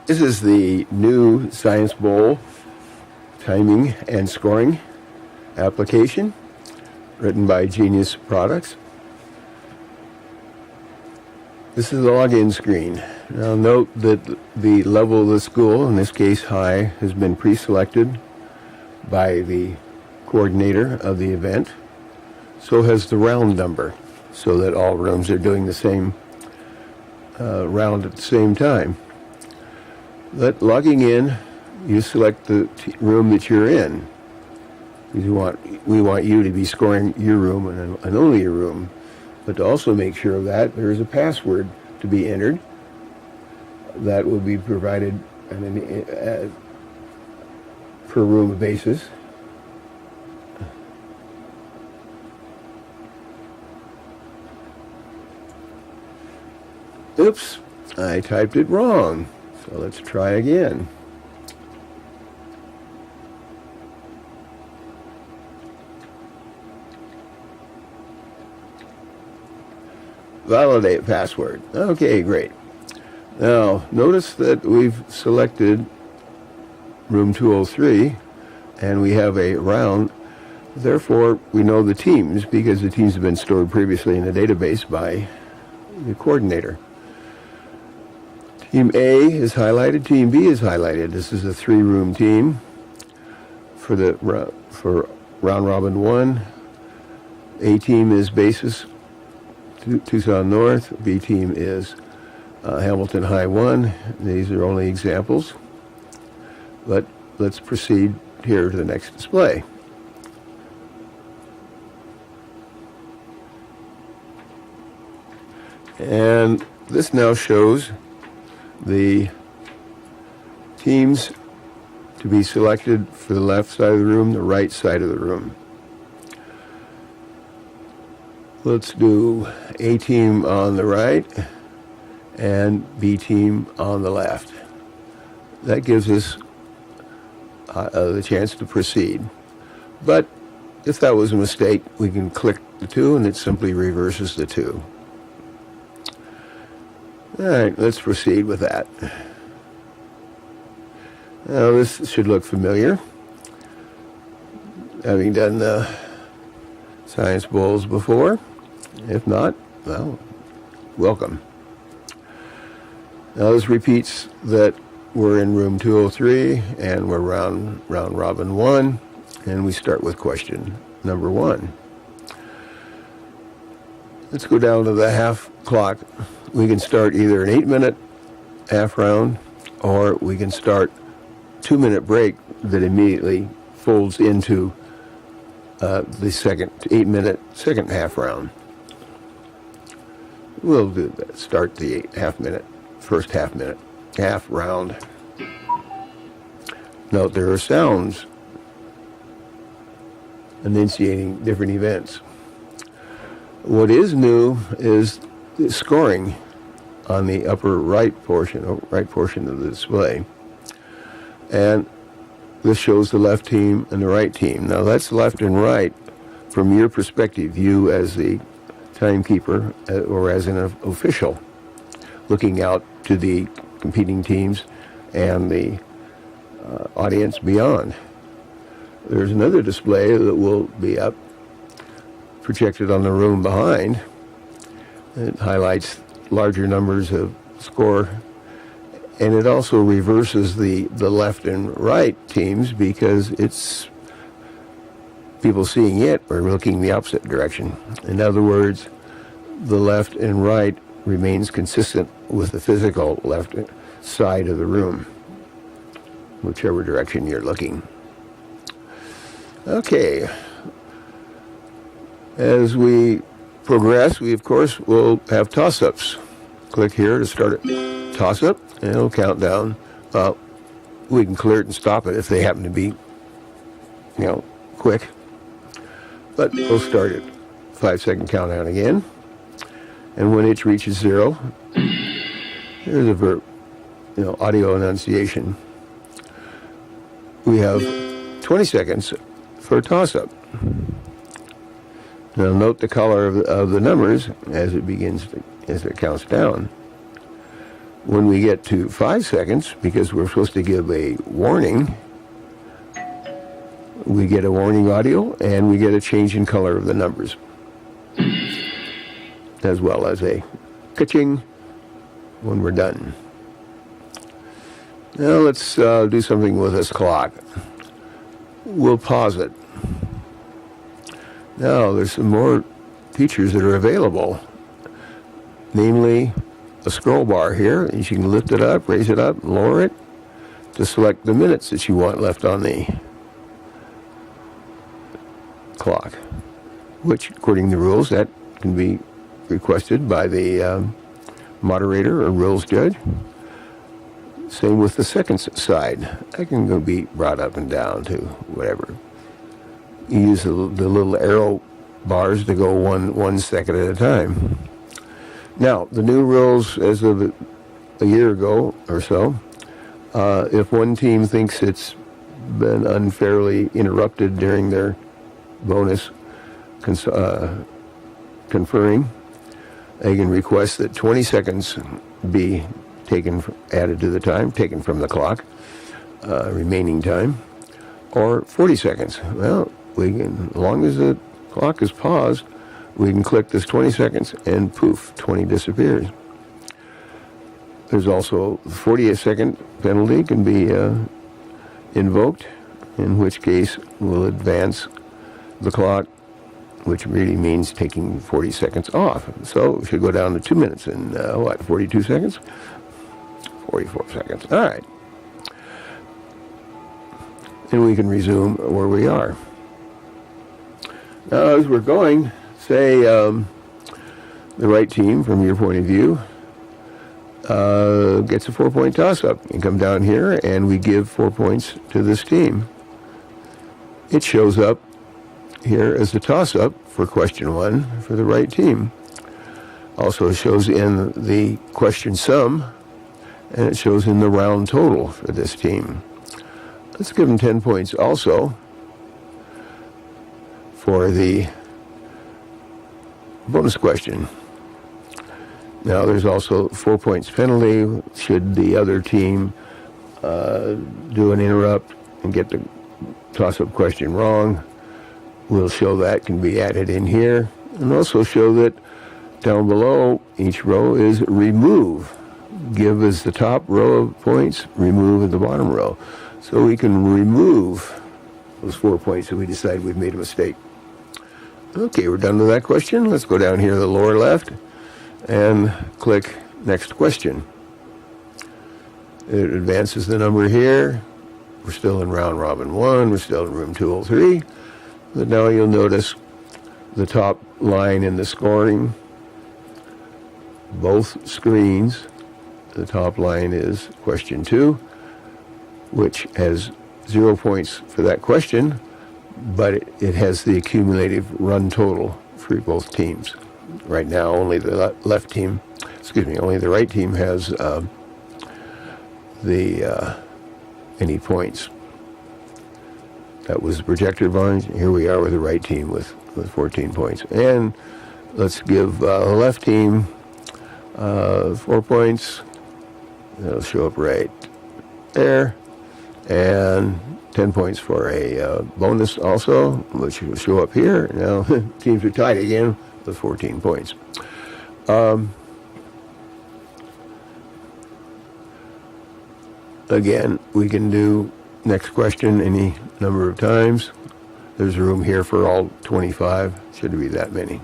This is the new Science Bowl timing and scoring application written by Genius Products. This is the login screen. Now note that the level of the school, in this case high, has been pre-selected by the coordinator of the event. So has the round number, so that all rooms are doing the same round at the same time. But logging in, you select the room that you're in. We want you to be scoring your room and only your room. But to also make sure of that, there is a password to be entered that will be provided on a per room basis. Oops, I typed it wrong. So let's try again. Validate password. Okay, great. Now, notice that we've selected room 203, and we have a round. Therefore, we know the teams, because the teams have been stored previously in the database by the coordinator. Team A is highlighted, Team B is highlighted. This is a 3-room team for round robin 1. A team is Basis Tucson North. B team is Hamilton High 1. These are only examples. But let's proceed here to the next display. And this now shows the teams to be selected for the left side of the room, the right side of the room. Let's do A team on the right and B team on the left. That gives us the chance to proceed. But if that was a mistake, we can click the 2 and it simply reverses the 2. All right, let's proceed with that. Now this should look familiar. Having done the Science Bowls before. If not, well, welcome. Now this repeats that we're in room 203 and we're round robin 1, and we start with question number 1. Let's go down to the half clock. We can start either an 8-minute half round, or we can start 2-minute break that immediately folds into the second 8-minute second half round. We'll do that. Start the first half round. Note there are sounds enunciating different events. What is new is the scoring on the upper right portion of the display. And this shows the left team and the right team. Now that's left and right from your perspective, you as the timekeeper or as an official looking out to the competing teams and the audience beyond. There's another display that will be up, projected on the room behind. It highlights larger numbers of score, and it also reverses the left and right teams because it's people seeing it or looking the opposite direction. In other words, the left and right remains consistent with the physical left side of the room, whichever direction you're looking. Okay. As we progress, we of course will have toss-ups. Click here to start a toss-up, and it'll count down. We can clear it and stop it if they happen to be, quick. But we'll start it. 5-second countdown again. And when it reaches 0, here's a verb, audio enunciation. We have 20 seconds for a toss-up. Now note the color of the numbers as it counts down. When we get to 5 seconds, because we're supposed to give a warning, we get a warning audio and we get a change in color of the numbers, as well as a ka-ching when we're done. Now let's do something with this clock. We'll pause it. Now there's some more features that are available, namely a scroll bar here. You can lift it up, raise it up, lower it to select the minutes that you want left on the clock, which, according to the rules, that can be requested by the moderator or rules judge. Same with the seconds side. That can be brought up and down to whatever. You use the little arrow bars to go one second at a time. Now, the new rules as of a year ago or so, if one team thinks it's been unfairly interrupted during their bonus conferring, they can request that 20 seconds be added to the time, taken from the clock, remaining time, or 40 seconds. Well, we can, as long as the clock is paused, we can click this 20 seconds and poof, 20 disappears. There's also the 40-second penalty can be invoked, in which case we'll advance the clock, which really means taking 40 seconds off. So we should go down to 2 minutes and 42 seconds? 44 seconds. All right. And we can resume where we are. Now, as we're going, say the right team, from your point of view, gets a 4-point toss-up. You come down here, and we give 4 points to this team. It shows up here as a toss-up for question 1 for the right team. Also shows in the question sum, and it shows in the round total for this team. Let's give them 10 points also for the bonus question. Now, there's also 4 points penalty should the other team do an interrupt and get the toss-up question wrong. We'll show that can be added in here, and also show that down below each row is remove. Give as the top row of points, remove at the bottom row. So we can remove those 4 points if we decide we've made a mistake. Okay, we're done with that question. Let's go down here to the lower left and click Next Question. It advances the number here. We're still in round robin 1. We're still in room 203. But now you'll notice the top line in the scoring, both screens. The top line is question 2, which has 0 points for that question, but it has the accumulative run total for both teams. Right now, only the only the right team has any points. That was the projected line. Here we are with the right team with 14 points. And let's give the left team 4 points. That'll show up right there. And 10 points for a bonus also, which will show up here. Now, teams are tied again with 14 points. Again, we can do next question any number of times. There's room here for all 25. Shouldn't be that many.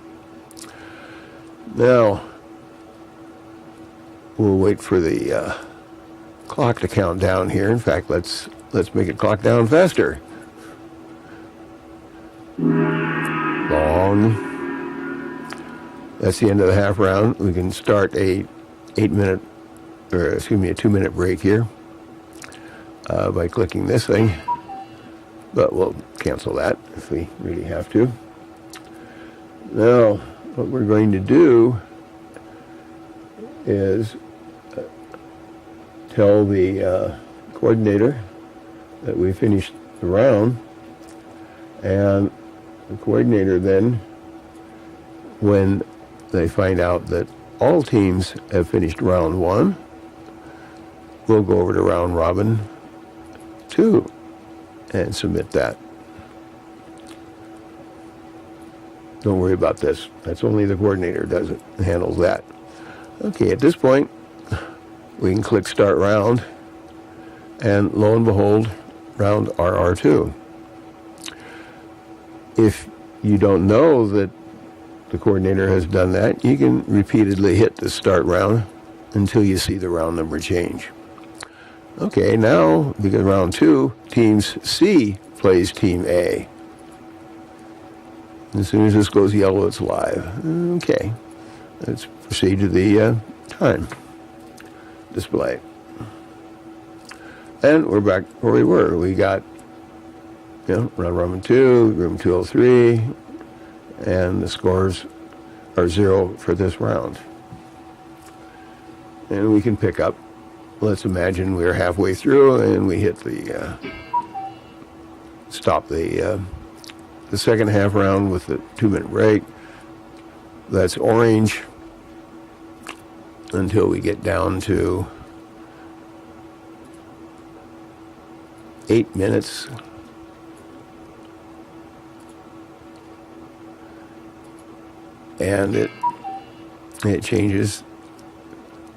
Now, we'll wait for the clock to count down here. In fact, let's make it clock down faster. Long. That's the end of the half round. We can start a 2-minute break here by clicking this thing. But we'll cancel that if we really have to. Now, what we're going to do is tell the coordinator that we finished the round, and the coordinator then, when they find out that all teams have finished round 1, we'll go over to round robin 2 and submit that. Don't worry about this. That's only the coordinator does it, handles that. Okay, at this point, we can click Start Round, and lo and behold, round RR2. If you don't know that the coordinator has done that, you can repeatedly hit the Start Round until you see the round number change. Okay, now, because round 2, Teams C plays Team A. As soon as this goes yellow, it's live. Okay, let's proceed to the time display. And we're back where we were. We got, round robin 2, room 203, and the scores are 0 for this round. And we can pick up. Let's imagine we're halfway through and we hit the stop the second half round with the 2-minute break. That's orange until we get down to 8 minutes. And it changes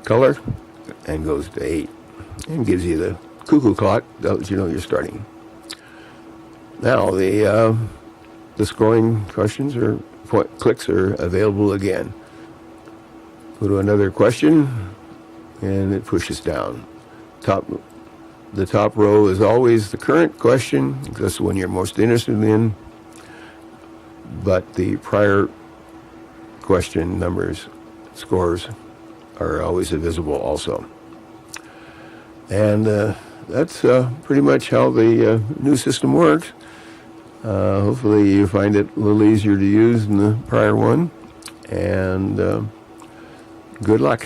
color and goes to 8 and gives you the cuckoo clock that lets you know you're starting. Now the scoring questions or clicks are available again. Go to another question and it pushes down. The top row is always the current question, that's the one you're most interested in, but the prior question numbers, scores, are always visible also. And that's pretty much how the new system works. Hopefully you find it a little easier to use than the prior one, and good luck.